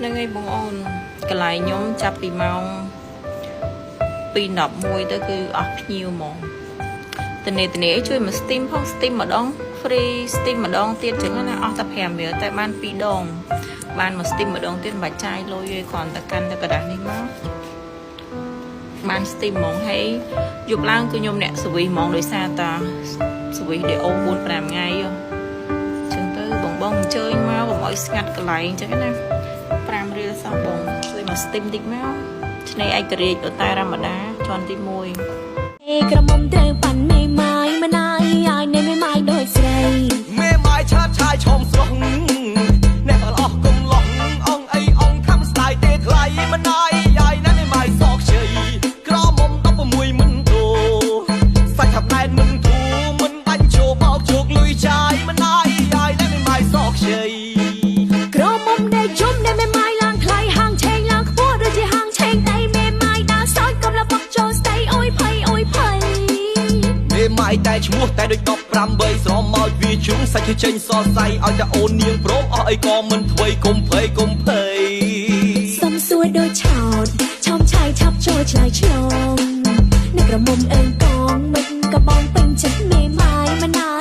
Nên ngayបងអូន កន្លែងខ្ញុំចាប់ពីម៉ោង 2:11 ទៅគឺអស់ភ្ញៀវហ្មងតនេជួយមក steam ផង steam ម្ដង free steam ម្ដងទៀតចឹងណាអស់តែ5រៀលតែបាន2ដងបានមក steam ម្ដងទៀតមិនបាច់ចាយលុយទេគ្រាន់តែកាន់តែกระดาษនេះមកបាន steam ហ្មងហើយយប់ឡើងគឺខ្ញុំអ្នកសវីហ្មងដោយសារតាសវីដេអូ 4-5 ថ្ងៃចឹងទៅបងអញ្ជើញមកកុំឲ្យស្ងាត់កន្លែងចឹងណា5រៀលសោះបងជួយមក steam តិចមកឆ្នេរឯករាជ្យឧត្តររមដាជាន់ទី1ក្រមុំត្រូវប៉ាន់មេម៉ាយមិនអាយអាយនៅមេម៉ាយដូចស្រីមេម៉ាយឆាតឆាយឈុំស្រស់អ្នកអស់គុំឡោះអងអីអងខំស្ដាយទេថ្លៃមិនអាយអាយណាមេម៉ាយសក់ជ័យក្រមុំ16មិនទូសាច់ថាប់ណែនមិនធូមិនបាញ់ជោបោកជោគលុយចាយមិនអាយអាយណាមេម៉ាយសក់ជ័យក្រមុំដែលជុំដែលមេម៉ាយឡើងថ្លៃហាងឆេងឡើងខ្ពស់ដូចជាហាងឆេងតែមេម៉ាយដើរសោចកំឡុងមកចូលស្ដីអុយភ័យមេម៉ាយតែឈ្មោះតែដូច18ស្រមមកវាជុំសាច់ចេញសរសៃឲ្យតែអូននាងព្រមអស់អីក៏មិនធ្វើកុំភ័យសំសួរដូចឆោតឆោមឆាយឆាប់ចូលឆ្លើយឆ្លងអ្នកក្រមុំអើងកងមិនក៏បងពេញចិត្តមេម៉ាយមិនណា